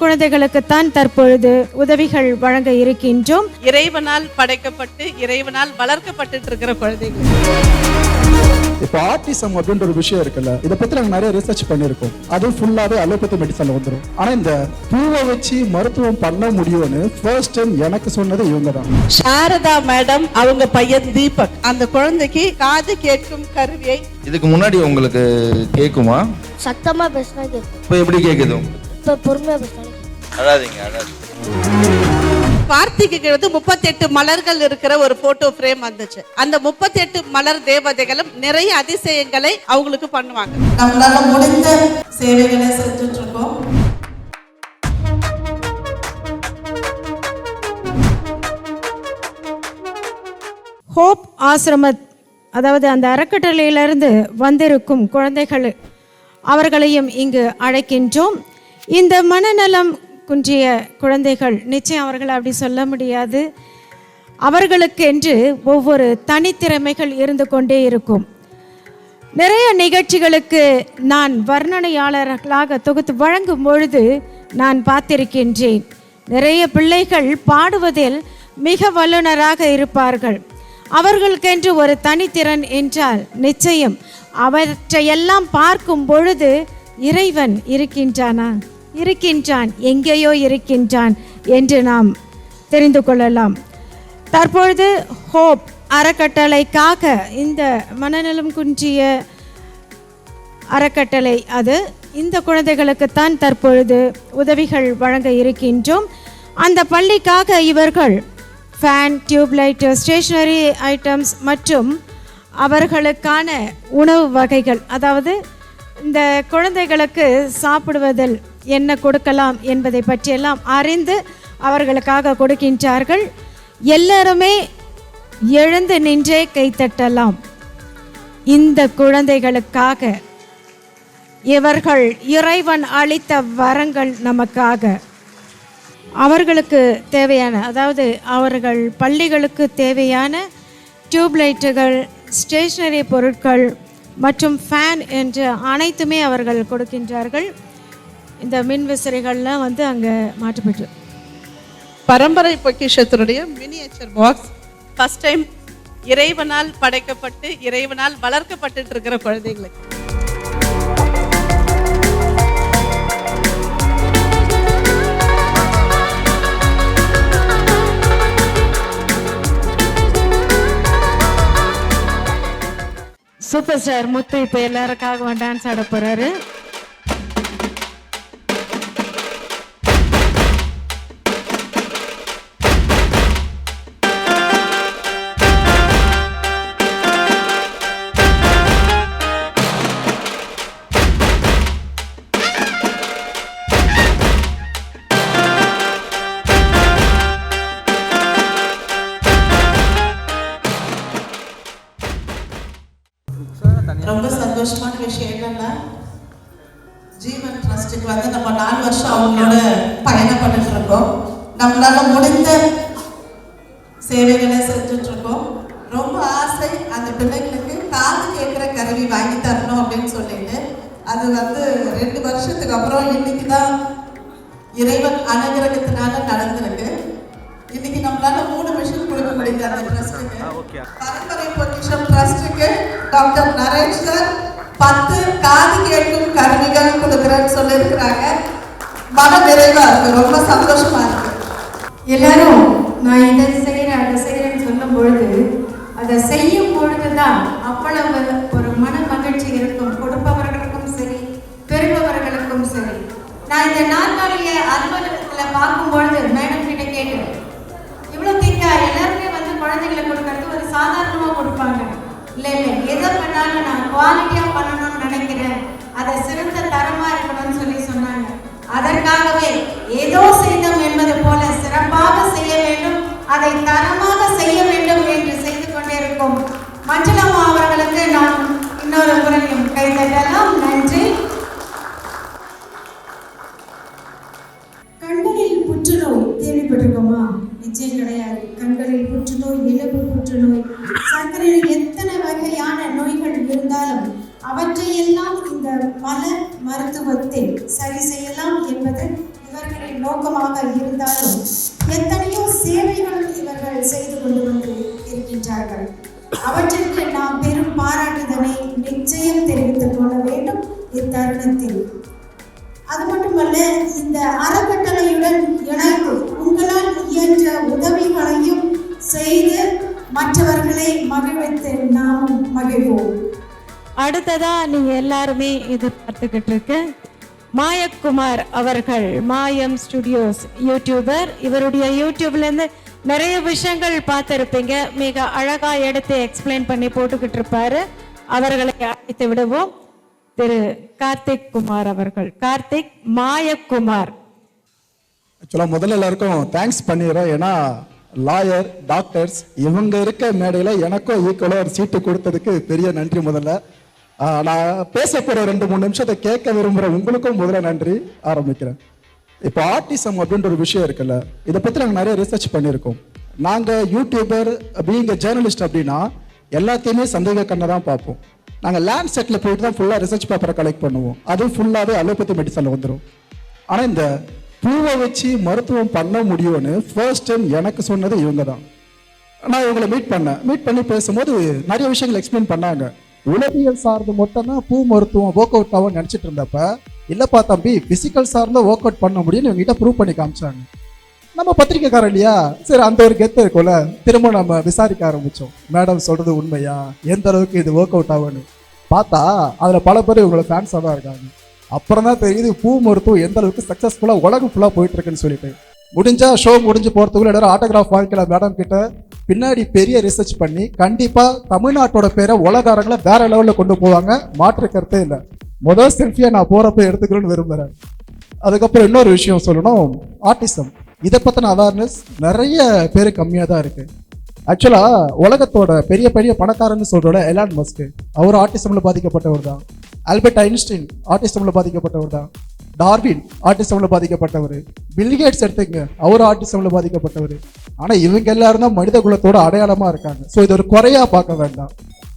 குழந்தைகளுக்குத்தான் தற்பொழுது உதவிகள் வழங்க இருக்கின்றோம். இறைவனால் படைக்கப்பட்டு இறைவனால் வளர்க்கப்பட்டு இருக்கிற குழந்தைகள். இப்போ ஆட்டிசம் அப்படின்ற ஒரு விஷயம் இருக்குல்ல, இதை பத்தி நாங்க நிறைய ரிசர்ச் பண்ணிருக்கோம். அது ஃபுல்லாவே அலோபதி மெடிசன்ல வந்துடும். ஆனா இந்த பூவை வச்சு மருத்துவம் பண்ண முடியும்னு ஃபர்ஸ்ட் டைம் எனக்கு சொன்னது இவங்க தான். சாரதா மேடம், அவங்க பையன் தீபக். அந்த குழந்தைக்கு காது கேட்கும் கருவியை இதுக்கு முன்னாடி உங்களுக்கு கேக்குமா? சத்தமா பேசினா கேட்கும். இப்போ எப்படி கேக்குது? இப்போ பொறுமையா பேசினா அழாதீங்க. கார்த்திகைக்கு 38 மலர்கள் இருக்கிற ஒரு போட்டோ ஃப்ரேம் வந்துச்சு. அந்த 38 மலர் தேவதைகளும் நிறைய அதிசயங்களை அவங்களுக்கு பண்ணுவாங்க. நம்மளால முடிந்த சேவைகளை செஞ்சுட்டு இருக்கோம். ஹோப் ஆசிரமத், அதாவது அந்த அறக்கட்டளையிலிருந்து வந்திருக்கும் குழந்தைகள் அவர்களையும் இங்கு அழைக்கின்றோம். இந்த மனநலம் குன்றிய குழந்தைகள் நிச்சயம் அவர்கள் அப்படி சொல்ல முடியாது. அவர்களுக்கென்று ஒவ்வொரு தனித்திறமைகள் இருந்து கொண்டே இருக்கும். நிறைய நிகழ்ச்சிகளுக்கு நான் வர்ணனையாளர்களாக தொகுத்து வழங்கும் பொழுது நான் பார்த்திருக்கின்றேன். நிறைய பிள்ளைகள் பாடுவதில் மிக வல்லுநராக இருப்பார்கள். அவர்களுக்கென்று ஒரு தனித்திறன் என்றால் நிச்சயம் அவற்றையெல்லாம் பார்க்கும் பொழுது இறைவன் இருக்கின்றானா? இருக்கின்றான், எங்கேயோ இருக்கின்றான் என்று நாம் தெரிந்து கொள்ளலாம். தற்பொழுது ஹோப் அறக்கட்டளைக்காக இந்த மனநலம் குன்றிய அறக்கட்டளை அது இந்த குழந்தைகளுக்குத்தான் தற்பொழுது உதவிகள் வழங்க இருக்கின்றோம். அந்த பள்ளிக்காக இவர்கள் ஃபேன், டியூப்லைட், ஸ்டேஷ்னரி ஐட்டம்ஸ் மற்றும் அவர்களுக்கான உணவு வகைகள், அதாவது இந்த குழந்தைகளுக்கு சாப்பிடுவதில் என்ன கொடுக்கலாம் என்பதை பற்றியெல்லாம் அறிந்து அவர்களுக்காக கொடுக்கின்றார்கள். எல்லாருமே எழுந்து நின்றே கைத்தட்டலாம். இந்த குழந்தைகளுக்காக இவர்கள் இறைவன் அளித்த வரங்கள் நமக்காக. அவர்களுக்கு தேவையான, அதாவது அவர்கள் பள்ளிகளுக்கு தேவையான டியூப்லைட்டுகள், ஸ்டேஷ்னரி பொருட்கள் மற்றும் ஃபேன் என்று அனைத்துமே அவர்கள் கொடுக்கின்றார்கள். இந்த மின் விசிறிகள்லாம் அங்கே மாற்றப்பட்டு பரம்பரை பொக்கிஷத்தினுடைய மினியேச்சர் பாக்ஸ் ஃபர்ஸ்ட் டைம் இறைவனால் படைக்கப்பட்டு இறைவனால் வளர்க்கப்பட்டு இருக்கிற குழந்தைகளுக்கு. சூப்பர் ஸ்டார் முத்து இப்போ எல்லாருக்காகவும் டான்ஸ் ஆட போறாரு. ரொம்ப சந்தோஷமான விஷயம் என்னன்னா, ஜீவன் ட்ரஸ்ட்டுக்கு நம்ம 4 வருஷம் அவங்களோட பயணம் பண்ணிட்டு இருக்கோம். நம்மளால முடிந்த சேவைகளை செஞ்சுட்டு இருக்கோம். ரொம்ப ஆசை அந்த பிள்ளைங்களுக்கு காது கேட்குற கருவி வாங்கி தரணும் அப்படின்னு சொல்லிட்டு, அது 2 வருஷத்துக்கு அப்புறம் இன்னைக்கு தான் இறைவன் அனுகிரகத்தினால நடந்திருக்கு. இன்னைக்கு நம்மளால 3 மிஷன் கொடுக்க முடியுது அந்த ட்ரஸ்ட்டுக்கு. பரம்பரை பொக்கிஷம் ட்ரஸ்ட்டுக்கு டாக்டர் நரேஷ் சார் 10 காது கேட்கும் கருவிகள் கொடுக்குறேன்னு சொல்லியிருக்கிறாங்க. மன நிறைவா இருக்கு, ரொம்ப சந்தோஷமா இருக்கு. எல்லாரும் நான் இதை செய்கிறேன் அதை செய்கிறேன்னு சொல்லும் பொழுது, அதை செய்யும் பொழுதுதான் அவ்வளவு ஒரு மன மகிழ்ச்சி இருக்கும். கொடுப்பவர்களுக்கும் சரி, பெறுபவர்களுக்கும் சரி. நான் இந்த நாற்காலியை அலுவலகத்தில் பார்க்கும்பொழுது மேடம் கிட்ட கேட்குறேன், இவ்வளோ திக்கா எல்லாருமே குழந்தைகளை கொடுக்கறது ஒரு சாதாரணமாக கொடுப்பாங்க. இல்லை எதை பண்ணாலும் நான் குவாலிட்டியாக பண்ணணும்னு நினைக்கிறேன், அதை சிறந்த தரமாக இருக்கணும்னு சொன்னாங்க. அதற்காகவே ஏதோ செய்தோம் என்பது போல சிறப்பாக செய்ய வேண்டும், அதை தரமாக செய்ய வேண்டும் என்று செய்து கொண்டிருக்கும் மஞ்சளம்மா அவர்களுக்கு நான் இன்னொரு முறையும் கைதட்டலாம். நன்றி. கண்களில் புற்றுநோய் கேள்விப்பட்டிருக்கோமா? நிச்சயம் கிடையாது. கண்களில் புற்றுநோய், எலும்பு புற்றுநோய், சர்க்கரையில் எத்தனை வகையான நோய்கள் இருந்தாலும் அவற்றையெல்லாம் இந்த மலர் மருத்துவத்தில் சரி செய்யலாம் என்பது இவர்கள் இவர்களின் நோக்கமாக இருந்தாலும் எத்தனையோ சேவைகள் இவர்கள் செய்து கொண்டு இருக்கின்றார்கள். அவற்றிற்கு நாம் பெரும் பாராட்டுதலை நிச்சயம் தெரிவித்துக் கொள்ள வேண்டும் இத்தருணத்தில். அது மட்டுமல்ல, இந்த அறக்கட்டளையுடன் இணைந்து உங்களால் இயன்ற உதவிகளையும் செய்து மற்றவர்களை மகிழ்வித்து நாம் மகிழ்வோம். அடுத்ததா நீங்க எல்லாருமே எதிர்பார்த்துக்கிட்டு இருக்கு மாயக்குமார் அவர்கள், மாயம் ஸ்டுடியோஸ் யூடியூபர். இவருடைய யூடியூப்ல இருந்து நிறைய விஷயங்கள் பார்த்திருப்பீங்க. மிக அழகா எடுத்து எக்ஸ்பிளைன் பண்ணி போட்டுக்கிட்டு இருப்பாரு. அவர்களை அழைத்து விடுவோம். திரு கார்த்திக் குமார் அவர்கள். கார்த்திக் மாயக்குமார். ஆக்சுவலாக முதல்ல எல்லாருக்கும் தேங்க்ஸ் பண்ணிடுறேன். ஏன்னா லாயர், டாக்டர்ஸ் இவங்க இருக்க மேடையில் எனக்கும் ஈக்குவலாக ஒரு சீட்டு கொடுத்ததுக்கு பெரிய நன்றி. முதல்ல நான் பேச போகிற 2-3 நிமிஷத்தை கேட்க விரும்புகிற உங்களுக்கும் முதல்ல நன்றி ஆரம்பிக்கிறேன். இப்போ ஆர்டிசம் அப்படின்ற ஒரு விஷயம் இருக்குல்ல, இதை பற்றி நாங்கள் நிறைய ரிசர்ச் பண்ணியிருக்கோம். நாங்கள் யூடியூபர் பீயிங் ஜேர்னலிஸ்ட் அப்படின்னா எல்லாத்தையுமே சந்தேக கண்ணை தான் பார்ப்போம். நாங்கள் லேண்ட் செட்டில் போயிட்டு தான் ஃபுல்லாக ரிசர்ச் பேப்பரை கலெக்ட் பண்ணுவோம். அதுவும் ஃபுல்லாகவே அலோபதி மெடிசனில் வந்துடும். ஆனால் இந்த பூவை வச்சு மருத்துவம் பண்ண முடியும்னு ஃபர்ஸ்ட் டைம் எனக்கு சொன்னது இவங்க தான். நான் இவங்களை மீட் பண்ணி பேசும்போது நிறைய விஷயங்கள் எக்ஸ்பிளைன் பண்ணாங்க. உளவியல் சார்ந்து மட்டும் தான் பூ மருத்துவம் ஒர்க் அவுட் ஆகும் நினச்சிட்டு இருந்தப்ப, இல்லைப்பா தம்பி ஃபிசிக்கல் சார்ந்த ஒர்க் அவுட் பண்ண முடியும்னு இவங்ககிட்ட ப்ரூவ் பண்ணி காமிச்சாங்க. நம்ம பத்திரிக்கைக்காரன் இல்லையா, சரி அந்த ஒரு கெத்து இருக்கும்ல, திரும்ப நம்ம விசாரிக்க ஆரம்பித்தோம். மேடம் சொல்கிறது உண்மையா, எந்த அளவுக்கு இது ஒர்க் அவுட் ஆகும்னு பார்த்தா அதில் பல பேர் இவங்களோட ஃபேன்ஸாக தான் இருக்காங்க. அப்புறம் தான் தெரியுது பூ மருத்துவம் எந்த அளவுக்கு சக்ஸஸ்ஃபுல்லாக உலகம் ஃபுல்லாக போயிட்டு இருக்குன்னு சொல்லிட்டு. முடிஞ்சா ஷோ முடிஞ்சு போகிறதுக்குள்ள எல்லாரும் ஆட்டோகிராஃப் வாங்கிக்கலாம் மேடம் கிட்ட. பின்னாடி பெரிய ரிசர்ச் பண்ணி கண்டிப்பாக தமிழ்நாட்டோட பேரை உலகாரங்களை வேற லெவலில் கொண்டு போவாங்க, மாற்று கருத்தே இல்லை. முதல் செல்ஃபியை நான் போகிறப்ப எடுத்துக்கணும்னு விரும்புகிறேன். அதுக்கப்புறம் இன்னொரு விஷயம் சொல்லணும், ஆர்டிசம் இதை பற்றின அவேர்னஸ் நிறைய பேர் கம்மியாக தான் இருக்குது. ஆக்சுவலாக உலகத்தோட பெரிய பெரிய பணக்காரன்னு சொல்கிறோட எலான் மஸ்க், அவர் ஆர்டிசமில் பாதிக்கப்பட்டவர் தான். ஆல்பர்ட் ஐன்ஸ்டீன் ஆர்டிசமில் பாதிக்கப்பட்டவர் தான். டார்வின் ஆர்டிசமில் பாதிக்கப்பட்டவர். பில்கேட்ஸ் எடுத்துங்க, அவர் ஆர்டிசமில் பாதிக்கப்பட்டவர். ஆனால் இவங்க எல்லாரும் தான் மனித குலத்தோட அடையாளமாக இருக்காங்க. ஸோ இது ஒரு குறையாக பார்க்க வேண்டாம்.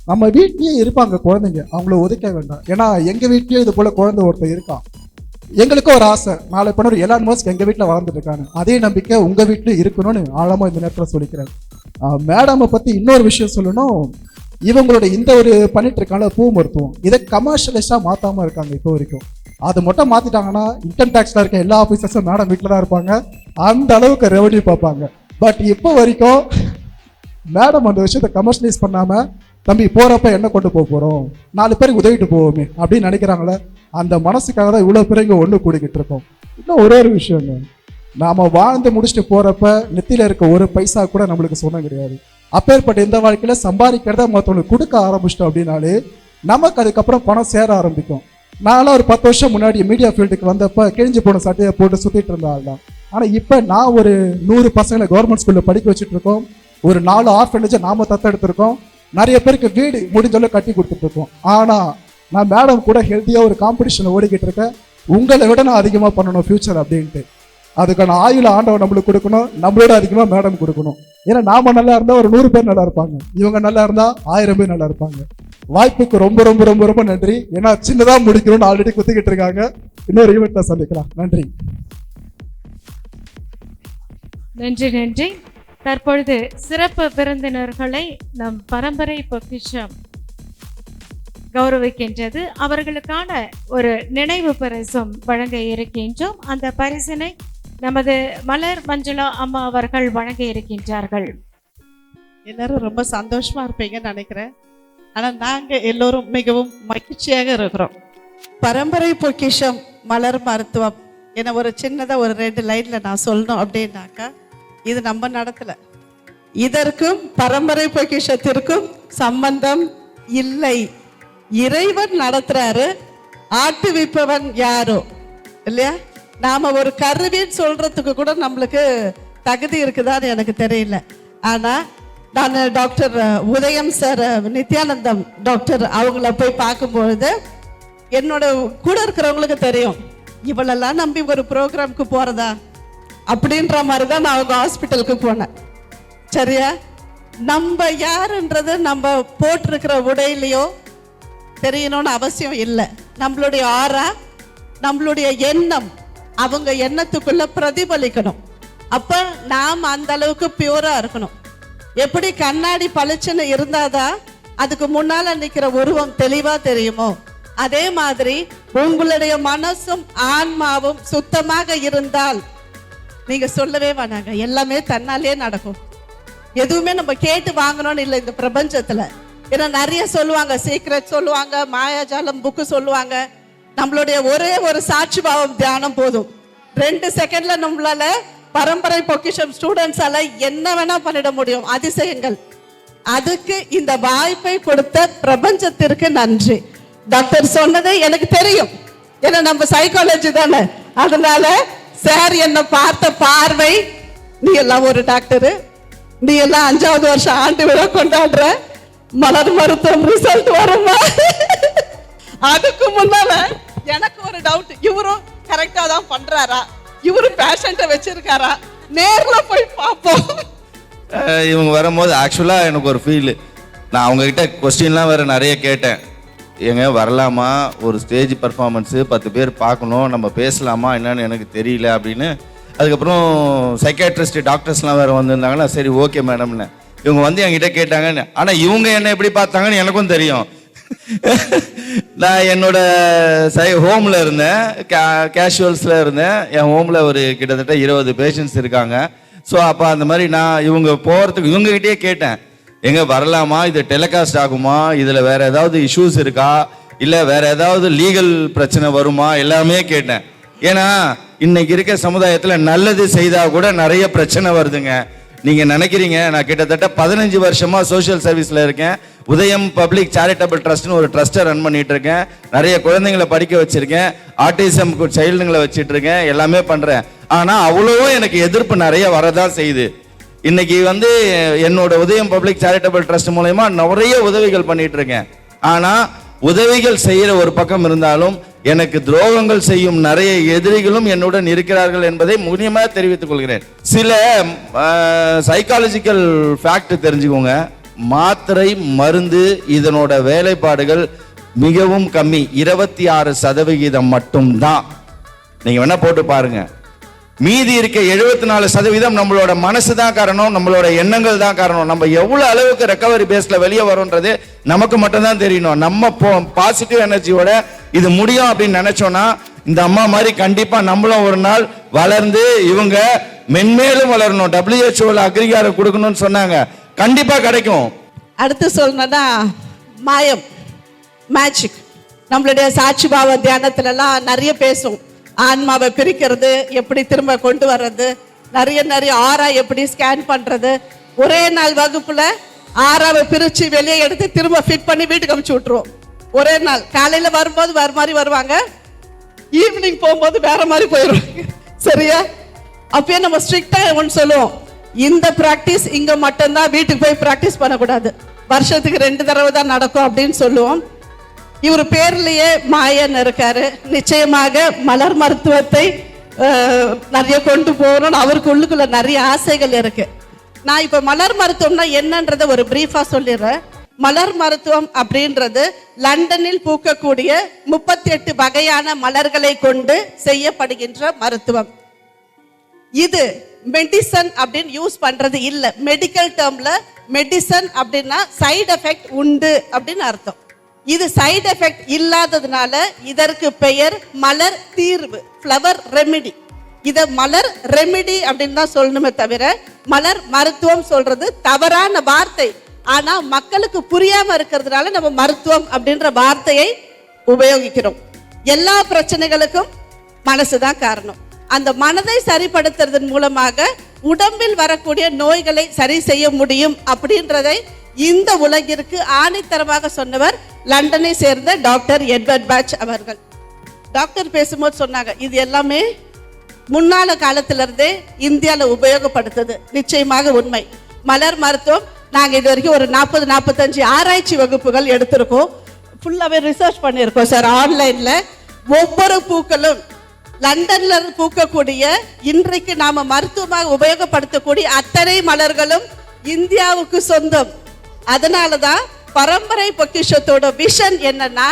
நம்ம வீட்லேயே இருப்பாங்க குழந்தைங்க, அவங்கள ஒதுக்க வேண்டாம். ஏன்னா எங்கள் வீட்லேயே இது போல் குழந்தை ஒருத்தர் இருக்கான். எங்களுக்கும் ஒரு ஆசை, நாளை பண்ண ஒரு எலான் மஸ்க் எங்கள் வீட்டில் வளர்ந்துட்டு இருக்காங்க. அதே நம்பிக்கை உங்கள் வீட்டில் இருக்கணும்னு ஆழமாக இந்த நேரத்தில் சொல்லிக்கிறேன். மேடமை பற்றி இன்னொரு விஷயம் சொல்லணும். இவங்களோட இந்த ஒரு பண்ணிட்டு இருக்காங்க பூ மருத்துவம், இதை கமர்ஷியலைஸ்டாக மாற்றாமல் இருக்காங்க இப்போ வரைக்கும். அதை மட்டும் மாற்றிட்டாங்கன்னா இன்கம் டேக்ஸில் இருக்க எல்லா ஆஃபீஸர்ஸும் மேடம் வீட்டில் தான் இருப்பாங்க, அந்த அளவுக்கு ரெவன்யூ பார்ப்பாங்க. பட் இப்போ வரைக்கும் மேடம் அந்த விஷயத்தை கமர்ஷியலைஸ் பண்ணாமல், தம்பி போகிறப்ப என்ன கொண்டு போகிறோம், 4 பேருக்கு உதவிட்டு போவோமே அப்படின்னு நினைக்கிறாங்களே, அந்த மனசுக்காக தான் இவ்வளோ பேர் இங்கே ஒன்று கூடிக்கிட்டு இருக்கோம். இன்னும் ஒரே ஒரு விஷயங்க, நாம் வாழ்ந்து முடிச்சுட்டு போகிறப்ப நெத்தியில் இருக்க ஒரு பைசா கூட நம்மளுக்கு சொன்ன கிடையாது. அப்பேற்பட்ட இந்த வாழ்க்கையில் சம்பாதிக்கிறத மற்றவங்களுக்கு கொடுக்க ஆரம்பிச்சிட்டோம் அப்படின்னாலே நமக்கு அதுக்கப்புறம் பணம் சேர ஆரம்பிக்கும். நான்லாம் ஒரு 10 வருஷம் முன்னாடி மீடியா ஃபீல்டுக்கு வந்தப்போ கிழிஞ்சு போன சட்டையை போட்டு சுற்றிட்டு இருந்த ஆள் தான். ஆனால் இப்போ நான் ஒரு 100 பசங்களை கவர்மெண்ட் ஸ்கூலில் படிக்க வச்சுட்டு இருக்கோம். ஒரு 4 ஆர்ஃபனேஜை நாம தத்தெடுத்திருக்கோம். நிறைய பேருக்கு வீடு முடிஞ்சளவு கட்டி கொடுத்துட்டு இருக்கோம். ஆனால் நான் மேடம் கூட ஹெல்த்தியாக ஒரு காம்படிஷனை ஓடிக்கிட்டு இருக்கேன். உங்களை விட நான் அதிகமாக பண்ணணும் ஃபியூச்சர் அப்படின்ட்டு. அதுக்கான ஆயுள ஆண்டவன் நம்மளுக்கு கொடுக்கணும், நம்மளோட அதிகமாக மேடம் கொடுக்கணும். ஏன்னா நாம நல்லா இருந்தால் ஒரு 100 பேர் நல்லா இருப்பாங்க, இவங்க நல்லா இருந்தால் 1000 பேர் நல்லா இருப்பாங்க. வாய்ப்புக்கு ரொம்ப ரொம்ப ரொம்ப ரொம்ப நன்றி. ஏன்னா சின்னதாக முடிக்கணும்னு ஆல்ரெடி குத்திக்கிட்டு இருக்காங்க. இன்னொரு ஈவெண்ட்ல சந்திக்கலாம். நன்றி நன்றி நன்றி. தற்பொழுது சிறப்பு விருந்தினர்களை நம் பரம்பரை பொக்கிஷம் கௌரவிக்கின்றது. அவர்களுக்கான ஒரு நினைவு பரிசும் வழங்க இருக்கின்றோம். அந்த பரிசினை நமது மலர் மஞ்சுளா அம்மா அவர்கள் வழங்க இருக்கின்றார்கள். எல்லாரும் ரொம்ப சந்தோஷமா இருப்பீங்கன்னு நினைக்கிறேன். ஆனா நாங்க எல்லோரும் மிகவும் மகிழ்ச்சியாக இருக்கிறோம். பரம்பரை பொக்கிஷம் மலர் மருத்துவம் என ஒரு சின்னதா ஒரு 2 லைன்ல நான் சொல்லணும் அப்படின்னாக்கா, இது நம்ம நடத்தல, இதற்கும் பரம்பரை பொக்கிஷத்திற்கும் சம்பந்தம் இல்லை. இறைவன் நடத்துறாரு, ஆட்டுவிப்பவன் யாரோ இல்லையா. நாம ஒரு கருவின்னு சொல்றதுக்கு கூட நம்மளுக்கு தகுதி இருக்குதான்னு எனக்கு தெரியல. ஆனா நான் டாக்டர் உதயம் சார், நித்யானந்தம் டாக்டர் அவங்கள போய் பார்க்கும்பொழுது என்னோட கூட இருக்கிறவங்களுக்கு தெரியும், இவளெல்லாம் நம்பி ஒரு ப்ரோக்ராம்க்கு போறதா அப்படின்ற மாதிரி தான் நான் அவங்க ஹாஸ்பிட்டலுக்கு போனேன். சரியா, நம்ம யாருன்றது நம்ம போட்டிருக்கிற உடையிலையோ தெரியணும்னு அவசியம் இல்லை. நம்மளுடைய ஆறா, நம்மளுடைய எண்ணம், அவங்க எண்ணத்துக்குள்ள பிரதிபலிக்கணும். அப்ப நாம் அந்த அளவுக்கு பியூரா இருக்கணும். எப்படி கண்ணாடி பளிச்சுன்னு இருந்தாதான் அதுக்கு முன்னால நிக்கிற உருவம் தெளிவா தெரியுமோ, அதே மாதிரி உங்களுடைய மனசும் ஆன்மாவும் சுத்தமாக இருந்தால் நீங்க சொல்லவே வேணாங்க, எல்லாமே தன்னாலே நடக்கும். எதுவுமே நம்ம கேட்டு வாங்கணும்னு இல்லை இந்த பிரபஞ்சத்துல. ஏன்னா நிறைய சொல்லுவாங்க, சீக்ரெட் சொல்லுவாங்க, மாயாஜாலம் புக்கு சொல்லுவாங்க. நம்மளுடைய ஒரே ஒரு சாட்சி பாவம் தியானம் போதும். 2 செகண்ட்ல நம்மளால பரம்பரை பொக்கிஷம் ஸ்டூடெண்ட்ஸால என்ன வேணா பண்ணிட முடியும், அதிசயங்கள். அதுக்கு இந்த வாய்ப்பை கொடுத்த பிரபஞ்சத்திற்கு நன்றி. டாக்டர் சொன்னது எனக்கு தெரியும், ஏன்னா நம்ம சைக்காலஜி தானே. அதனால சார் என்ன பார்த்த பார்வை, நீ எல்லாம் ஒரு டாக்டரு, நீ எல்லாம் 5வது வருஷம் ஆண்டு விழா கொண்டாடுற, மலர் மருத்துவம் ரிசல்ட் வருமா? அதுக்கு முன்னால எனக்கு ஒரு டவுட், இவரும் கரெக்டா தான் பண்றாரா, இவரு பேஷண்ட்டை வச்சிருக்காரா, நேர்ல போய் பார்ப்போம். இவங்க வரும்போது ஆக்சுவலாக எனக்கு ஒரு ஃபீல், நான் அவங்கக்கிட்ட கொஸ்டின்லாம் வேறு நிறைய கேட்டேன். ஏங்க வரலாமா, ஒரு ஸ்டேஜ் பர்ஃபார்மன்ஸு 10 பேர் பார்க்கணும், நம்ம பேசலாமா என்னன்னு எனக்கு தெரியல அப்படின்னு. அதுக்கப்புறம் சைக்காட்ரிஸ்ட் டாக்டர்ஸ்லாம் வேறு வந்திருந்தாங்கன்னா சரி ஓகே மேடம்னு இவங்க வந்து என்கிட்ட கேட்டாங்கன்னு. ஆனால் இவங்க என்ன எப்படி பார்த்தாங்கன்னு எனக்கும் தெரியும். நான் என்னோட ஹோமில் இருந்தேன், கேஷுவல்ஸில் இருந்தேன். என் ஹோமில் ஒரு கிட்டத்தட்ட 20 பேஷண்ட்ஸ் இருக்காங்க. ஸோ அப்போ அந்த மாதிரி நான் இவங்க போகிறதுக்கு இவங்ககிட்டயே கேட்டேன், எங்கே வரலாமா, இது டெலிகாஸ்ட் ஆகுமா, இதில் வேறு ஏதாவது இஷ்யூஸ் இருக்கா, இல்லை வேறு ஏதாவது லீகல் பிரச்சனை வருமா, எல்லாமே கேட்டேன். ஏன்னா இன்னைக்கு இருக்க சமுதாயத்தில் நல்லது செய்தால் கூட நிறைய பிரச்சனை வருதுங்க. நீங்கள் நினைக்கிறீங்க, நான் கிட்டத்தட்ட 15 வருஷமாக சோஷியல் சர்வீஸில் இருக்கேன். உதயம் பப்ளிக் சேரிட்டபிள் ட்ரஸ்ட்னு ஒரு ட்ரஸ்ட்டை ரன் பண்ணிட்டு இருக்கேன். நிறைய குழந்தைங்களை படிக்க வச்சிருக்கேன், ஆட்டிசம் சைல்டுங்களை வச்சுட்டு இருக்கேன், எல்லாமே பண்ணுறேன். ஆனால் அவ்வளோவும் எனக்கு எதிர்ப்பு நிறைய வரதான் செய்யுது. இன்னைக்கு வந்து என்னோட உதயம் பப்ளிக் சேரிட்டபிள் ட்ரஸ்ட் மூலயமா நிறைய உதவிகள் பண்ணிட்டு இருக்கேன். ஆனால் உதவிகள் செய்கிற ஒரு பக்கம் இருந்தாலும் எனக்கு துரோகங்கள் செய்யும் நிறைய எதிரிகளும் என்னுடன் இருக்கிறார்கள் என்பதை முக்கியமாக தெரிவித்துக் கொள்கிறேன். சில சைக்காலஜிக்கல் ஃபேக்ட் தெரிஞ்சுக்கோங்க. மாத்திரை மருந்து இதனோட வேலைப்பாடுகள் மிகவும் கம்மி, 26% மட்டும்தான். நீங்க வேணா போட்டு பாருங்க. மீதி இருக்க 74% நம்மளோட மனசு தான் காரணம், நம்மளோட எண்ணங்கள் தான் காரணம். நம்ம எவ்வளவு அளவுக்கு ரெக்கவரி பேஸ்ல வெளியே வரோன்றது நமக்கு மட்டும்தான் தெரியணும். நம்ம பாசிட்டிவ் எனர்ஜியோட இது முடியும் அப்படின்னு நினைச்சோம்னா இந்த அம்மா மாதிரி கண்டிப்பா நம்மளும் ஒரு நாள் வளர்ந்து இவங்க மென்மேலும் வளரணும். WHO அங்கீகாரம் கொடுக்கணும்னு சொன்னாங்க, கண்டிப்பா கிடைக்கும். அடுத்து சொல்லணும்னா மாயம், மேஜிக். நம்மளுடைய சாட்சி பாவ தியானத்துல எல்லாம் நிறைய பேசும். ஆன்மாவை பிரிக்கிறது எப்படி, திரும்ப கொண்டு வர்றது, நிறைய ஆறா எப்படி ஸ்கேன் பண்றது. ஒரே நாள் வகுப்புல ஆறாவை பிரிச்சு வெளியே எடுத்து திரும்ப ஃபிட் பண்ணி வீட்டுக்கு அனுப்பிச்சு விட்டுருவோம். ஒரே நாள் காலையில வரும்போது வேற மாதிரி வருவாங்க, ஈவினிங் போகும்போது வேற மாதிரி போயிடுவாங்க. சரியா? அப்பயே நம்ம ஸ்ட்ரிக்டா ஒன்று சொல்லுவோம், இந்த பிராக்டிஸ் இங்க மட்டும்தான், வீட்டுக்கு போய் பிராக்டிஸ் பண்ணக்கூடாது, வருஷத்துக்கு 2 தடவை தான் நடக்கும் அப்படின்னு சொல்லுவோம். இவர் பேர்லயே மாயன் இருக்காரு. நிச்சயமாக மலர் மருத்துவத்தை நிறைய கொண்டு போகணும்னு அவருக்கு உள்ளுக்குள்ள நிறைய ஆசைகள் இருக்கு. நான் இப்ப மலர் மருத்துவம்னா என்னன்றத ஒரு பிரீஃபா சொல்லிடுறேன். மலர் மருத்துவம் அப்படின்றது லண்டனில் பூக்கக்கூடிய 38 வகையான மலர்களை கொண்டு செய்யப்படுகின்ற மருத்துவம். இது மெடிசன் அப்படின்னு யூஸ் பண்றது இல்ல. மெடிக்கல் டேர்ம்ல மெடிசன் அப்படின்னா சைடு எஃபெக்ட் உண்டு அப்படின்னு அர்த்தம். இது சைடு எஃபெக்ட் இல்லாததுனால இதற்கு பெயர் மலர் தீர்வு, ஃப்ளவர் ரெமிடி. இத மலர் ரெமிடி அப்படின்னு தான் சொல்லணுமே தவிர மலர் மருத்துவம் சொல்றது தவறான வார்த்தை. ஆனா மக்களுக்கு புரியாம இருக்கிறதுனால நம்ம மருத்துவம் அப்படின்ற வார்த்தையை உபயோகிக்கிறோம். எல்லா பிரச்சனைகளுக்கும் மனசுதான் காரணம். அந்த மனதை சரிப்படுத்துறதன் மூலமாக உடம்பில் வரக்கூடிய நோய்களை சரி செய்ய முடியும் அப்படின்றதை இந்த உலகிற்கு ஆணித்தரமாக சொன்னவர் லண்டனை சேர்ந்த டாக்டர் எட்வர்ட் பேட்ச் அவர்கள். டாக்டர் பேசும்போது சொன்னாங்க, இது எல்லாமே முன்னால காலத்துல இருந்தே இந்தியாவில் உபயோகப்படுத்துது. நிச்சயமாக உண்மை. மலர் மருத்துவம் நாங்க இது வரைக்கும் ஒரு 40-45 ஆராய்ச்சி வகுப்புகள் எடுத்திருக்கோம். ஃபுல்லாவே ரிசர்ச் பண்ணியிருக்கோம் சார் ஆன்லைன்ல. ஒவ்வொரு பூக்களும் லண்டன்ல பூக்கக்கூடிய இன்றைக்கு நாம மருத்துவமாக உபயோகப்படுத்தக்கூடிய அத்தனை மலர்களும் இந்தியாவுக்கு சொந்தம். அதனாலதான் பரம்பரை பொக்கிஷத்தோட விஷன் என்னன்னா,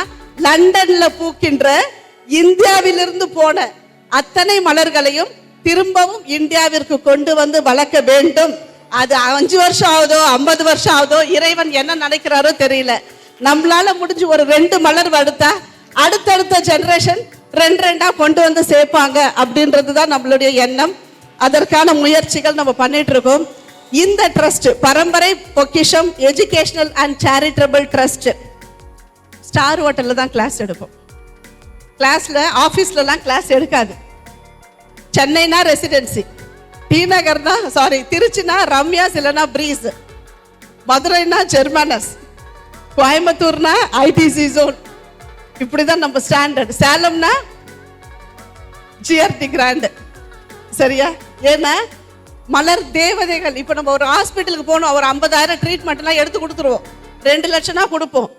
லண்டன்ல பூக்கின்ற இந்தியாவிலிருந்து போன அத்தனை மலர்களையும் திரும்பவும் இந்தியாவிற்கு கொண்டு வந்து வளர்க்க வேண்டும். அது 5 வருஷம் ஆகுதோ 50 வருஷம் ஆகுதோ, இறைவன் என்ன நினைக்கிறாரோ தெரியல. நம்மளால முடிஞ்சு ஒரு 2 மலர் வளர்த்தா அடுத்தடுத்த ஜெனரேஷன் 2 கொண்டு வந்து சேர்ப்பாங்க அப்படின்றது தான் நம்மளுடைய எண்ணம். அதற்கான முயற்சிகள் நம்ம பண்ணிட்டு இருக்கோம். இந்த ட்ரஸ்ட் பரம்பரை பொக்கிஷம் educational and charitable trust star ஹோட்டல்ல தான் கிளாஸ் எடுப்போம். கிளாஸ்ல ஆஃபீஸ்லலாம் கிளாஸ் எடுக்காது. சென்னைனா ரெசிடென்சி, திருச்சினா ரம்யாஸ் இல்லைனா பிரீஸ், மதுரைனா ஜெர்மானஸ், கோயம்புத்தூர்னா ஐடிசி ஜோன். இப்படிதான் நம்ம ஸ்டாண்டர்ட். சேலம்னா GRT grand. சரியா? ஏன்னா மலர் தேவதைகள். இப்போ நம்ம ஒரு ஹாஸ்பிட்டலுக்கு போனோம், ஒரு 50,000 ட்ரீட்மெண்ட்லாம் எடுத்து கொடுத்துருவோம், 2 லட்சம்னா கொடுப்போம்.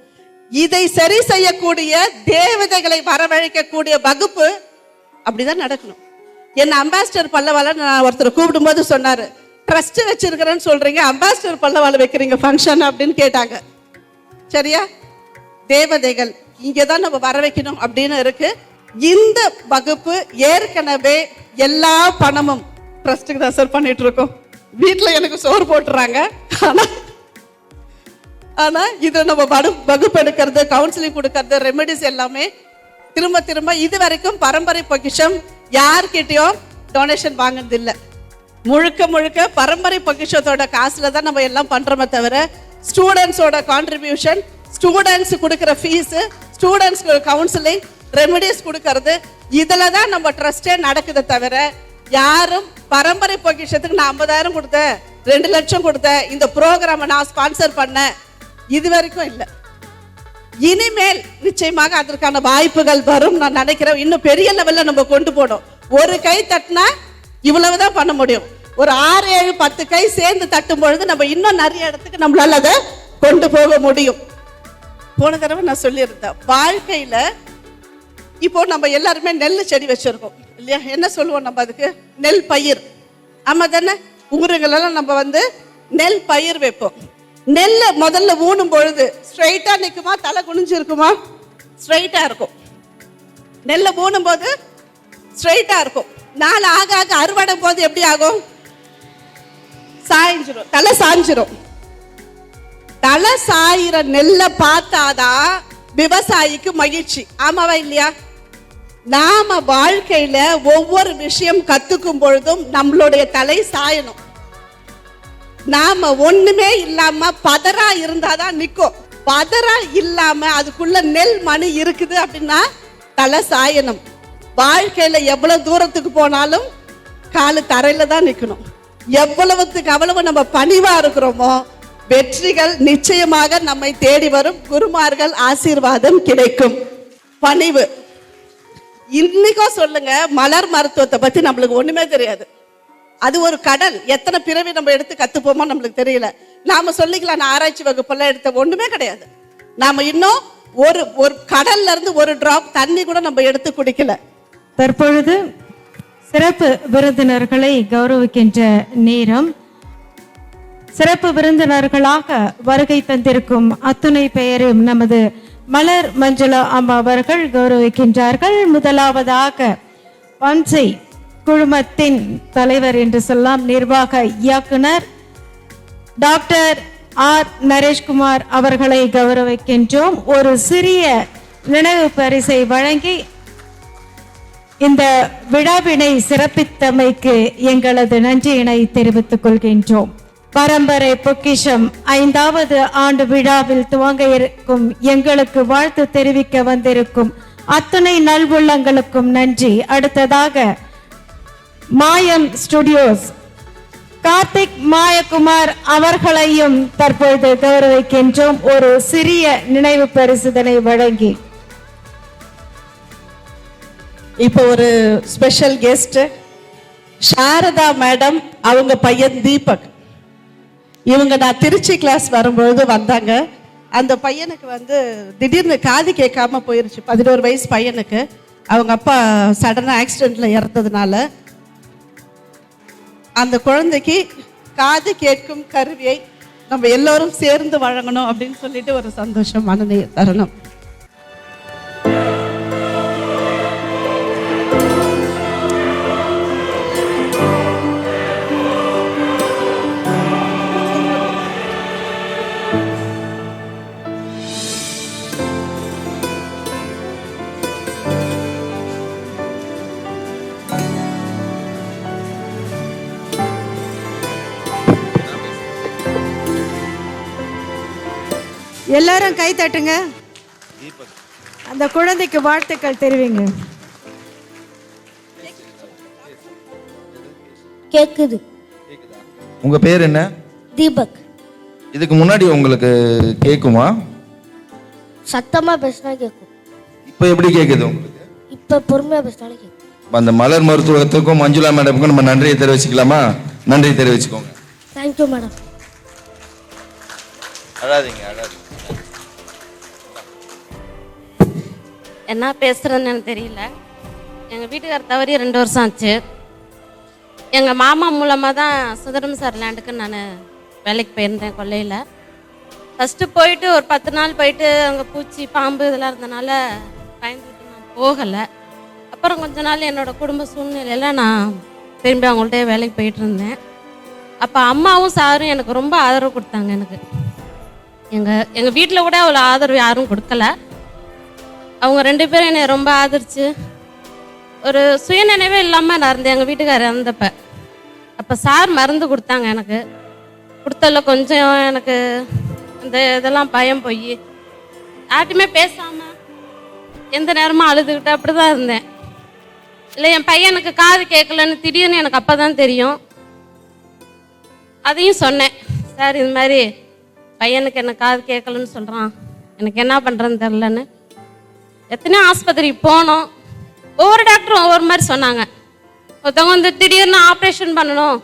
இதை சரி செய்யக்கூடிய தேவதைகளை வரவழைக்கக்கூடிய வகுப்பு அப்படிதான் நடக்கணும். என்ன அம்பாசிடர் பல்லவால நான் ஒருத்தர் கூப்பிடும் போது சொன்னாரு, ட்ரஸ்ட் வச்சிருக்கிறேன்னு சொல்றீங்க, அம்பாசிடர் பல்லவால வைக்கிறீங்க ஃபங்க்ஷன் அப்படின்னு கேட்டாங்க. சரியா? தேவதைகள் இங்கதான் நம்ம வர வைக்கணும் அப்படின்னு இருக்கு. இந்த வகுப்பு ஏற்கனவே எல்லா பணமும் ட்ரஸ்ட்டுக்கு தான் சார் பண்ணிட்டு இருக்கோம். வீட்டில் எனக்கு சோறு போட்டுறாங்க. ஆனா இது நம்ம வகுப்பு எடுக்கிறது, கவுன்சிலிங் கொடுக்கறது, ரெமெடிஸ் எல்லாமே திரும்ப திரும்ப இது வரைக்கும் பரம்பரை பொக்கிஷம் யார்கிட்டயும் டொனேஷன் வாங்கினது இல்லை. முழுக்க முழுக்க பரம்பரை பொக்கிஷத்தோட காசுல தான் நம்ம எல்லாம் பண்றோமே தவிர ஸ்டூடெண்ட்ஸோட கான்ட்ரிபியூஷன், ஸ்டூடெண்ட்ஸ் கொடுக்குற ஃபீஸ், ஸ்டூடெண்ட்ஸ் கவுன்சிலிங், ரெமெடிஸ் கொடுக்கறது, இதுல தான் நம்ம ட்ரஸ்டே நடக்குது தவிர யாரும் பரம்பரை பொக்கிஷத்துக்கு நான் 50,000 கொடுத்தேன், 2 லட்சம் கொடுத்தேன், இந்த ப்ரோக்ராமை நான் ஸ்பான்சர் பண்ணேன், இது வரைக்கும் இல்லை. இனிமேல் நிச்சயமாக அதற்கான வாய்ப்புகள் வரும் நான் நினைக்கிறேன். இன்னும் பெரிய லெவல்ல நம்ம கொண்டு போனோம். ஒரு கை தட்டினா இவ்வளவுதான் பண்ண முடியும். ஒரு 6, 7, 10 கை சேர்ந்து தட்டும் பொழுது நம்ம இன்னும் நிறைய இடத்துக்கு நம்மளால அதை கொண்டு போக முடியும். போன தடவை நான் சொல்லியிருந்தேன், வாழ்க்கையில இப்போ நம்ம எல்லாருமே நெல் செடி வச்சிருக்கோம் இல்லையா? என்ன சொல்லுவோம் நம்ம அதுக்கு? நெல் பயிர். ஆமா தானே? ஊருங்களெல்லாம் நம்ம நெல் பயிர் வைப்போம். நெல்ல முதல்ல ஊனும் பொழுது ஸ்ட்ரைட்டா நிக்குமா, தலை குனிஞ்சு இருக்குமா? ஸ்ட்ரைட்டா இருக்கும். நெல்ல ஊனும் போது ஸ்ட்ரைட்டா இருக்கும். நாள் ஆக ஆக அறுவடை போது எப்படி ஆகும்? சாய்ஞ்சிரும், தலை சாய்ஞ்சிரும். தலை சாயிற நெல்ல பார்த்தாதான் விவசாயிக்கு மகிழ்ச்சி. ஆமாவா இல்லையா? நாம வாழ்க்கையில ஒவ்வொரு விஷயம் கத்துக்கும் பொழுதும் நம்மளுடைய தலை சாயணும். நாம ஒண்ணுமே இல்லாம பதரா இருந்தாதான் நிக்கும். பதரா இல்லாம அதுக்குள்ள நெல் மணி இருக்குது அப்படின்னா தலை சாயணும். வாழ்க்கையில எவ்வளவு தூரத்துக்கு போனாலும் காலு தரையில தான் நிக்கணும். எவ்வளவு நம்ம பணிவா இருக்கிறோமோ வெற்றிகள் நிச்சயமாக நம்மை தேடி வரும். குருமார்கள் ஆசீர்வாதம் கிடைக்கும். பணிவு. இன்னைக்கும் சொல்லுங்க, மலர் மருத்துவத்தை பத்தி நம்மளுக்கு ஒண்ணுமே தெரியாது. அது ஒரு கடல். எத்தனை பிறவி நம்ம எடுத்து கத்துப்போமோ நம்மளுக்கு தெரியல. நாம சொல்லிக்கலாம் நான் ஆராய்ச்சி வகுப்பெல்லாம் எடுத்த ஒண்ணுமே கிடையாது. நாம இன்னும் ஒரு கடல்ல இருந்து ஒரு டிராப் தண்ணி கூட நம்ம எடுத்து குடிக்கல. தற்பொழுது சிறப்பு விருந்தினர்களை கௌரவிக்கின்ற நேரம். சிறப்பு விருந்தினர்களாக வருகை தந்திருக்கும் அத்துணை பெயரையும் நமது மலர் மஞ்சுளா அம்மா அவர்கள் கௌரவிக்கின்றார்கள். முதலாவதாக பன்சை குழுமத்தின் தலைவர் என்று சொல்லலாம், நிர்வாக இயக்குனர் டாக்டர் ஆர் நரேஷ்குமார் அவர்களை கௌரவிக்கின்றோம். ஒரு சிறிய நினைவு பரிசை வழங்கி இந்த விழாவினை சிறப்பித்தமைக்கு எங்களது நன்றியினை தெரிவித்துக் கொள்கின்றோம். பரம்பரை பொக்கிஷம் 5வது ஆண்டு விழாவில் துவங்க இருக்கும் எங்களுக்கு வாழ்த்து தெரிவிக்க வந்திருக்கும் அத்துணை நல்வுள்ளங்களுக்கும் நன்றி. அடுத்ததாக மாயம் ஸ்டுடியோஸ் கார்த்திக் மாயக்குமார் அவர்களையும் தற்பொழுது கௌரவிக்கின்றோம். ஒரு சிறிய நினைவு பரிசுதனை வழங்கி இப்போ ஒரு ஸ்பெஷல் கெஸ்ட் சாரதா மேடம், அவங்க பையன் தீபக். இவங்க நான் திருச்சி கிளாஸ் வரும்பொழுது வந்தாங்க. அந்த பையனுக்கு திடீர்னு காது கேட்காம போயிருச்சு. 11 வயசு பையனுக்கு அவங்க அப்பா சடனாக ஆக்சிடென்ட்ல இறந்ததுனால அந்த குழந்தைக்கு காது கேட்கும் கருவியை நம்ம எல்லோரும் சேர்ந்து வழங்கணும் அப்படின்னு சொல்லிட்டு ஒரு சந்தோஷமான தருணம். எல்லாரும் கை தட்டுங்க. அந்த குழந்தைக்கு வாழ்த்துக்கள் தெரிவிங்க. கேக்குது. உங்க பேர் என்ன? தீபக். இதுக்கு முன்னாடி உங்களுக்கு கேக்குமா? சத்தமா பேசினா கேட்கும். இப்போ எப்படி கேக்குது உங்களுக்கு? இப்ப பொறுமையா பேசினாலும் கேட்கும். அந்த மலர் மருத்துவத்துக்கும் மஞ்சுளா மேடமுக்கும் நம்ம நன்றியை தெரிவிச்சுக்கலாமா? நன்றி தெரிவிச்சுக்கோங்க. Thank you madam. அழாதீங்க. என்ன பேசுகிறேன்னு எனக்கு தெரியல. எங்கள் வீட்டுக்கார தவறி 2 வருஷம் ஆச்சு. எங்கள் மாமா மூலமாக தான் சுந்தரம் சார் லேண்டுக்கு நான் வேலைக்கு போயிருந்தேன் கொல்லையில். ஃபஸ்ட்டு போயிட்டு ஒரு 10 நாள் போயிட்டு அங்கே பூச்சி பாம்பு இதெல்லாம் இருந்தனால பயந்துட்டு நான் போகலை. அப்புறம் கொஞ்ச நாள் என்னோடய குடும்ப சூழ்நிலையில் நான் திரும்பி அவங்கள்ட்ட வேலைக்கு போயிட்டு இருந்தேன். அப்போ அம்மாவும் சாரும் எனக்கு ரொம்ப ஆதரவு கொடுத்தாங்க. எனக்கு எங்கள் வீட்டில் கூட அவ்வளோ ஆதரவு யாரும் கொடுக்கல. அவங்க 2 பேரும் என்னை ரொம்ப ஆதரிச்சு ஒரு சுயநினைவே இல்லாமல் நான் இருந்தேன் எங்கள் வீட்டுக்காரர் இறந்தப்ப. அப்போ சார் மருந்து கொடுத்தாங்க. எனக்கு கொடுத்ததில் கொஞ்சம் எனக்கு இந்த இதெல்லாம் பயம் போய் யார்ட்டுமே பேசாமல் எந்த நேரமும் அழுதுகிட்டு அப்படி தான் இருந்தேன். இல்லை என் பையனுக்கு காது கேட்கலன்னு திடீர்னு எனக்கு அப்போ தான் தெரியும். அதையும் சொன்னேன், சார் இது மாதிரி பையனுக்கு என்ன காது கேட்கலன்னு சொல்கிறான், எனக்கு என்ன பண்ணுறேன்னு தெரிலன்னு. எத்தனையோ ஆஸ்பத்திரிக்கு போனோம். ஒவ்வொரு டாக்டரும் ஒவ்வொரு மாதிரி சொன்னாங்க. ஒருத்தவங்க வந்து திடீர்னு ஆப்ரேஷன் பண்ணணும்,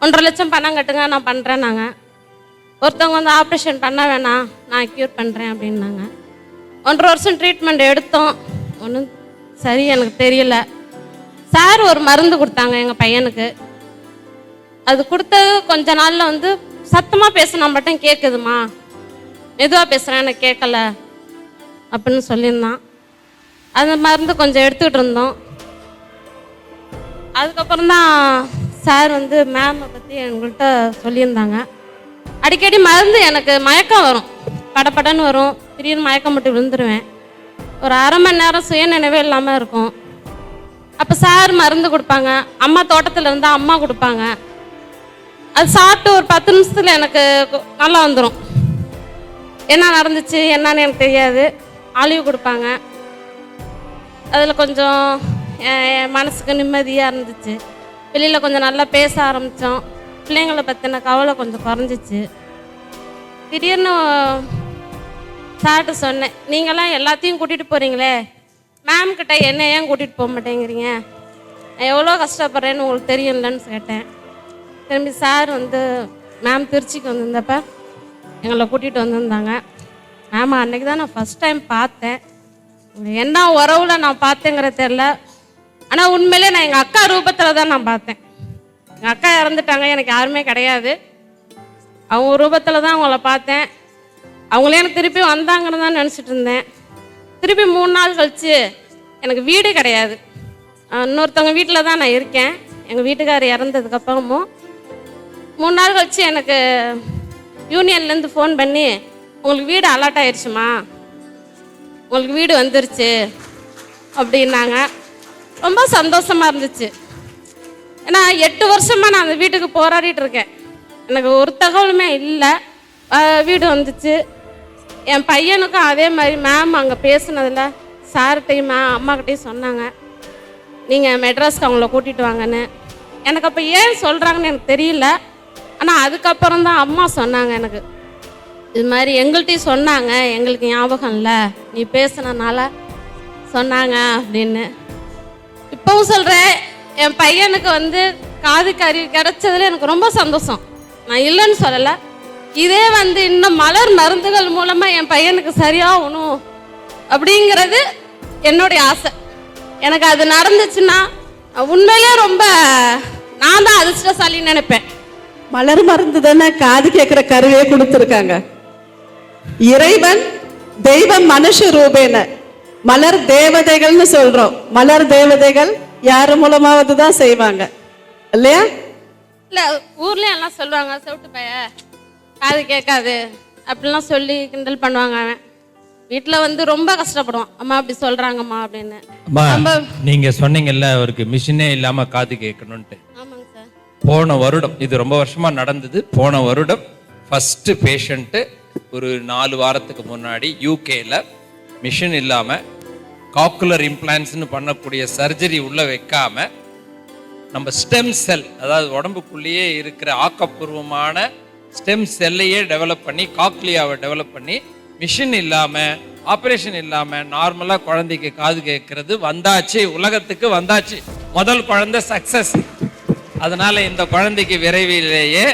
1.5 லட்சம் பணம் கட்டுங்க நான் பண்ணுறேன் நாங்கள். ஒருத்தவங்க வந்து ஆப்ரேஷன் பண்ண வேணாம் நான் க்யூர் பண்ணுறேன் அப்படின்னாங்க. 1.5 வருஷம் ட்ரீட்மெண்ட் எடுத்தோம், ஒன்றும் சரி எனக்கு தெரியல. சார் ஒரு மருந்து கொடுத்தாங்க எங்கள் பையனுக்கு. அது கொடுத்தது கொஞ்ச நாளில் வந்து சத்தமாக பேசினா மட்டும் கேட்குதுமா, மெதுவாக பேசுகிறேன் எனக்கு கேட்கல அப்படின்னு சொல்லியிருந்தான். அந்த மருந்து கொஞ்சம் எடுத்துக்கிட்டு இருந்தோம். அதுக்கப்புறம் தான் சார் வந்து மேமை பற்றி எங்கள்கிட்ட சொல்லியிருந்தாங்க. அடிக்கடி மருந்து எனக்கு மயக்கம் வரும், படப்படன்னு வரும், திடீர்னு மயக்கம் மட்டும் விழுந்துருவேன். ஒரு 1/2 மணி நேரம் சுயநினைவே இல்லாமல் இருக்கும். அப்போ சார் மருந்து கொடுப்பாங்க, அம்மா தோட்டத்தில் இருந்தால் அம்மா கொடுப்பாங்க. அது சாப்பிட்டு ஒரு 10 நிமிஷத்தில் எனக்கு நல்லா வந்துடும். என்ன நடந்துச்சு என்னன்னு எனக்கு தெரியாது. ஆலிவு கொடுப்பாங்க. அதில் கொஞ்சம் என் மனசுக்கு நிம்மதியாக இருந்துச்சு. வெளியில் கொஞ்சம் நல்லா பேச ஆரம்பித்தோம். பிள்ளைங்களை பற்றின கவலை கொஞ்சம் குறைஞ்சிச்சு. திடீர்னு சார்ட்டு சொன்னேன், நீங்களாம் எல்லாத்தையும் கூட்டிகிட்டு போகிறீங்களே, மேம் கிட்ட என்ன ஏன் கூட்டிகிட்டு போக மாட்டேங்கிறீங்க, நான் எவ்வளோ கஷ்டப்படுறேன்னு உங்களுக்கு தெரியும்லன்னு கேட்டேன். திரும்பி சார் வந்து மேம் திருச்சிக்கு வந்திருந்தப்ப எங்களை கூட்டிகிட்டு வந்திருந்தாங்க. மேம் அன்றைக்கி தான் நான் ஃபஸ்ட் டைம் பார்த்தேன். என்ன உறவில் நான் பார்த்தேங்கிற தெரில. ஆனால் உண்மையிலே நான் எங்கள் அக்கா ரூபத்தில் தான் நான் பார்த்தேன். எங்கள் அக்கா இறந்துட்டாங்க, எனக்கு யாருமே கிடையாது. அவங்க ரூபத்தில் தான் அவங்கள பார்த்தேன். அவங்களே எனக்கு திருப்பி வந்தாங்கன்னு தான் நினச்சிட்டு இருந்தேன். திருப்பி 3 நாள் கழித்து எனக்கு வீடு கிடையாது, இன்னொருத்தவங்க வீட்டில் தான் நான் இருக்கேன். எங்கள் வீட்டுக்காரர் இறந்ததுக்கப்புறமும் 3 நாள் கழித்து எனக்கு யூனியன்லேருந்து ஃபோன் பண்ணி, உங்களுக்கு வீடு அலாட் ஆயிடுச்சுமா, உங்களுக்கு வீடு வந்துருச்சு அப்படின்னாங்க. ரொம்ப சந்தோஷமாக இருந்துச்சு. ஏன்னா 8 வருஷமாக நான் அந்த வீட்டுக்கு போராடிட்டு இருக்கேன். எனக்கு ஒரு தகவலுமே இல்லை. வீடு வந்துச்சு. என் பையனுக்கும் அதே மாதிரி மேம் அங்கே பேசுனதில் சார்கிட்டையும் அம்மாக்கிட்டையும் சொன்னாங்க, நீங்கள் மெட்ராஸ்க்கு அவங்கள கூட்டிகிட்டு வாங்கன்னு. எனக்கு அப்போ ஏன் சொல்கிறாங்கன்னு எனக்கு தெரியல. ஆனால் அதுக்கப்புறம் தான் அம்மா சொன்னாங்க எனக்கு, இது மாதிரி எங்கள்கிட்டையும் சொன்னாங்க, எங்களுக்கு ஞாபகம் இல்லை, நீ பேசுனனால சொன்னாங்க அப்படின்னு. இப்போவும் சொல்கிறேன், என் பையனுக்கு வந்து காது கருவி கிடைச்சதுல எனக்கு ரொம்ப சந்தோஷம். நான் இல்லைன்னு சொல்லலை. இதே வந்து இன்னும் மலர் மருந்துகள் மூலமாக என் பையனுக்கு சரியாகணும் அப்படிங்கிறது என்னுடைய ஆசை. எனக்கு அது நடந்துச்சுன்னா உண்மையிலே ரொம்ப நான் தான் அதிர்ஷ்டசாலின்னு நினைப்பேன். மலர் மருந்து தானே காது கேட்குற கருவே கொடுத்துருக்காங்க. இறைவன் தெய்வம் மனுஷ ரூபேன மலர் தேவதைகள்னு சொல்றோம். மலர் தேவதைகள் யார் மூலமாவது தான் செய்வாங்க இல்லையா? இல்லை, ஊர்லேயும் எல்லாம் சொல்லுவாங்க, செவிட்டு பைய காது கேட்காது அப்படிலாம் சொல்லி கிண்டல் பண்ணுவாங்க. அவன் வீட்டில் வந்து ரொம்ப கஷ்டப்படுவான், அம்மா அப்படி சொல்கிறாங்கம்மா அப்படின்னு. நீங்க சொன்னீங்கல்ல அவருக்கு மிஷினே இல்லாம காது கேட்கணும்ட்டு. ஆமாங்க சார். போன வருடம், இது ரொம்ப வருஷமா நடந்தது, போன வருடம் ஃபர்ஸ்ட் பேஷண்ட்டு ஒரு 4 வாரத்துக்கு முன்னாடி யூகேல மிஷின் இல்லாமல் காக்குலர் இம்ப்ளான்ட்ஸ்னு பண்ணக்கூடிய சர்ஜரி உள்ள வைக்காம நம்ம ஸ்டெம் செல், அதாவது உடம்புக்குள்ளேயே இருக்கிற ஆக்கப்பூர்வமான ஸ்டெம் செல்லையே டெவலப் பண்ணி காக்லியாவை டெவலப் பண்ணி மிஷின் இல்லாமல் ஆப்ரேஷன் இல்லாமல் நார்மலாக குழந்தைக்கு காது கேட்கறது வந்தாச்சு, உலகத்துக்கு வந்தாச்சு. முதல் குழந்தை சக்சஸ். அதனால இந்த குழந்தைக்கு விரைவிலேயே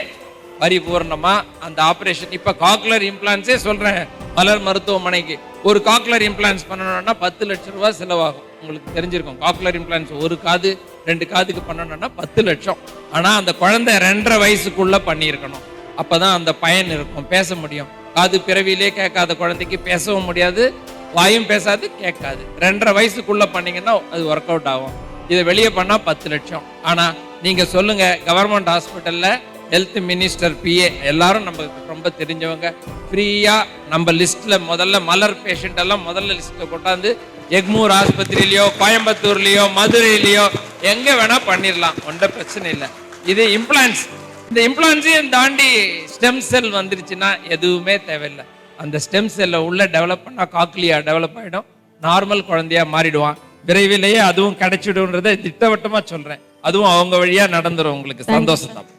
பரிபூர்ணமா அந்த ஆப்ரேஷன். இப்ப காக்லர் இம்ப்ளான்ஸே சொல்றேன், மலர் மருத்துவமனைக்கு ஒரு காக்லர் இம்ப்ளான்ஸ் பண்ணணும்னா 10 லட்சம் ரூபாய் செலவாகும். உங்களுக்கு தெரிஞ்சிருக்கும், காக்லர் இம்ப்ளான்ஸ் ஒரு காது 2 காதுக்கு பண்ணணும்னா 10 லட்சம். ஆனா அந்த குழந்தை 2.5 வயசுக்குள்ள பண்ணியிருக்கணும். அப்பதான் அந்த பயன் இருக்கும், பேச முடியும். காது பிறவிலே கேட்காத குழந்தைக்கு பேசவும் முடியாது, வாயும் பேசாது, கேட்காது. 2.5 வயசுக்குள்ள பண்ணீங்கன்னா அது ஒர்க் அவுட் ஆகும். இதை வெளியே பண்ணா 10 லட்சம். ஆனா நீங்க சொல்லுங்க, கவர்மெண்ட் ஹாஸ்பிட்டல்ல ஹெல்த் மினிஸ்டர் PA எல்லாரும் நமக்கு ரொம்ப தெரிஞ்சவங்க, ஃப்ரீயா நம்ம லிஸ்ட்ல முதல்ல மலர் பேஷண்ட் எல்லாம் முதல்ல லிஸ்ட்ல கொண்டாந்து எக்மூர் ஆஸ்பத்திரியிலயோ கோயம்புத்தூர்லயோ மதுரையிலயோ எங்க வேணா பண்ணிடலாம், ஒன்றும் பிரச்சனை இல்லை. இது இம்ப்ளான்ஸ். இந்த இம்ப்ளான்ஸையும் தாண்டி ஸ்டெம் செல் வந்துருச்சுன்னா எதுவுமே தேவையில்லை. அந்த ஸ்டெம் செல்லை உள்ள டெவலப் பண்ணா காக்லியா டெவலப் ஆகிடும், நார்மல் குழந்தையா மாறிடுவான். விரைவிலேயே அதுவும் கிடைச்சிடும்ன்றதை திட்டவட்டமா சொல்றேன். அதுவும் அவங்க வழியா நடந்துரும். உங்களுக்கு சந்தோஷம் தான்.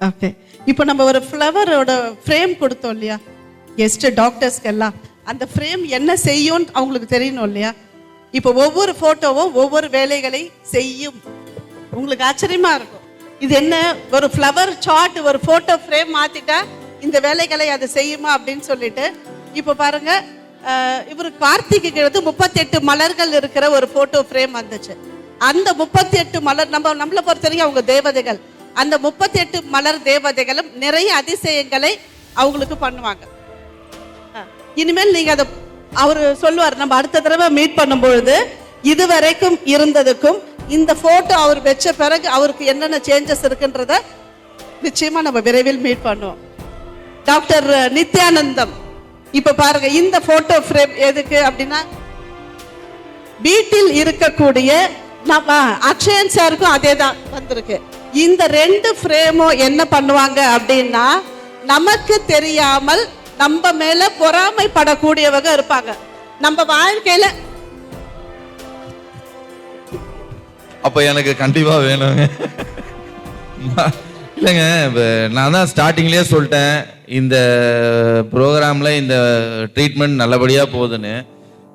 ஓகே, இப்போ நம்ம ஒரு ஃப்ளவரோட ஃப்ரேம் கொடுத்தோம் இல்லையா கெஸ்ட் டாக்டர்ஸ்க்கு எல்லாம், அந்த ஃப்ரேம் என்ன செய்யும் அவங்களுக்கு தெரியணும் இல்லையா? இப்போ ஒவ்வொரு போட்டோவும் ஒவ்வொரு வேலைகளை செய்யும். உங்களுக்கு ஆச்சரியமா இருக்கும், இது என்ன ஒரு ஃப்ளவர் சார்ட், ஒரு போட்டோ ஃப்ரேம் மாத்திட்டா இந்த வேலைகளை அது செய்யுமா அப்படின்னு சொல்லிட்டு. இப்போ பாருங்க, இவர் கார்த்திகைக்கு 38 மலர்கள் இருக்கிற ஒரு போட்டோ ஃப்ரேம் வந்துச்சு. அந்த 38 மலர் நம்மளை பொறுத்த வரைக்கும் அவங்க தேவதைகள். அந்த 38 மலர் தேவதைகளும் நிறைய அதிசயங்களை அவங்களுக்கு பண்ணுவாங்க. இனிமேல் நீங்க அதை அவரு சொல்லுவார், நம்ம அடுத்த தடவை மீட் பண்ணும்பொழுது இதுவரைக்கும் இருந்ததுக்கும் இந்த போட்டோ அவர் வச்ச பிறகு அவருக்கு என்னென்ன சேஞ்சஸ் இருக்குன்றத நிச்சயமா நம்ம விரைவில் மீட் பண்ணுவோம். டாக்டர் நித்யானந்தம், இப்ப பாருங்க இந்த போட்டோ ஃப்ரேம் எதுக்கு அப்படின்னா, வீட்டில் இருக்கக்கூடிய நம்ம அக்ஷயன் சாருக்கும் அதே தான் வந்திருக்கு. இந்த 2 ஃப்ரேமும் என்ன பண்ணுவாங்க அப்படின்னா, நமக்கு தெரியாமல் நம்ம மேல பொறாமைப்படக்கூடியவங்க இருப்பாங்க நம்ம வாழ்க்கையில. அப்ப எனக்கு கண்டிப்பா வேணுங்க. இல்லைங்க, நான் தான் ஸ்டார்டிங்லேயே சொல்லிட்டேன், இந்த ப்ரோக்ராமில் இந்த ட்ரீட்மெண்ட் நல்லபடியாக போகுதுன்னு.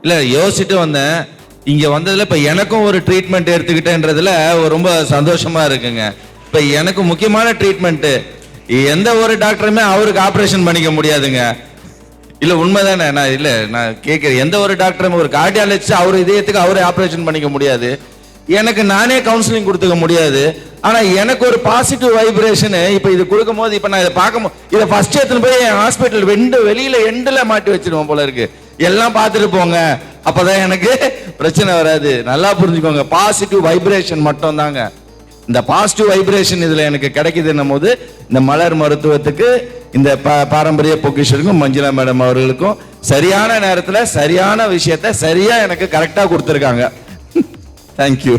இல்லை, யோசிச்சுட்டு வந்தேன். இங்கே வந்ததில் இப்போ எனக்கும் ஒரு ட்ரீட்மெண்ட் எடுத்துக்கிட்டேன்றதுல ரொம்ப சந்தோஷமாக இருக்குங்க. இப்போ எனக்கு முக்கியமான ட்ரீட்மெண்ட்டு, எந்த ஒரு டாக்டருமே அவருக்கு ஆப்ரேஷன் பண்ணிக்க முடியாதுங்க. இல்லை, உண்மைதானே? நான் கேட்குறேன், எந்த ஒரு டாக்டருமே, ஒரு கார்டியாலஜிஸ்ட் அவர் இதயத்துக்கு அவரே ஆப்ரேஷன் பண்ணிக்க முடியாது. எனக்கு நானே கவுன்சிலிங் கொடுத்துக்க முடியாது. ஆனா எனக்கு ஒரு பாசிட்டிவ் வைப்ரேஷன் இப்ப இது கொடுக்கும் போது, இப்ப நான் இதை பார்க்கும், இதை ஃபர்ஸ்ட் எடுத்துன்னு போய் என் ஹாஸ்பிட்டல் வெளியில எண்டுல மாட்டி வச்சிருவோம் போல இருக்கு. எல்லாம் பார்த்துட்டு போங்க, அப்பதான் எனக்கு பிரச்சனை வராது. நல்லா புரிஞ்சுக்கோங்க, பாசிட்டிவ் வைப்ரேஷன் மட்டும் தாங்க. இந்த பாசிட்டிவ் வைப்ரேஷன் இதுல எனக்கு கிடைக்குதுன்னும் போது, இந்த மலர் மருத்துவத்துக்கு, இந்த பாரம்பரிய பொக்கிஷனுக்கும் மஞ்சுளா மேடம் அவர்களுக்கும் சரியான நேரத்துல சரியான விஷயத்த சரியா எனக்கு கரெக்டா கொடுத்துருக்காங்க. தேங்க்யூ.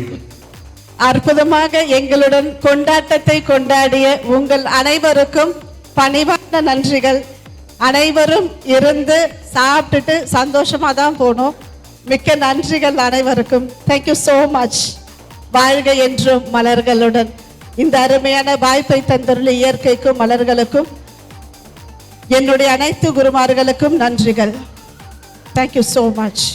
அற்புதமாக எங்களுடன் கொண்டாட்டத்தை கொண்டாடிய உங்கள் அனைவருக்கும் பணிவான நன்றிகள். அனைவரும் இருந்து சாப்பிட்டுட்டு சந்தோஷமா தான் போனோம். மிக்க நன்றிகள் அனைவருக்கும். Thank you so much. வாழ்க என்றும் மலர்களுடன். இந்த அருமையான வாய்ப்பை தந்துள்ள இயற்கைக்கும் மலர்களுக்கும் என்னுடைய அனைத்து குருமார்களுக்கும் நன்றிகள். Thank you so much.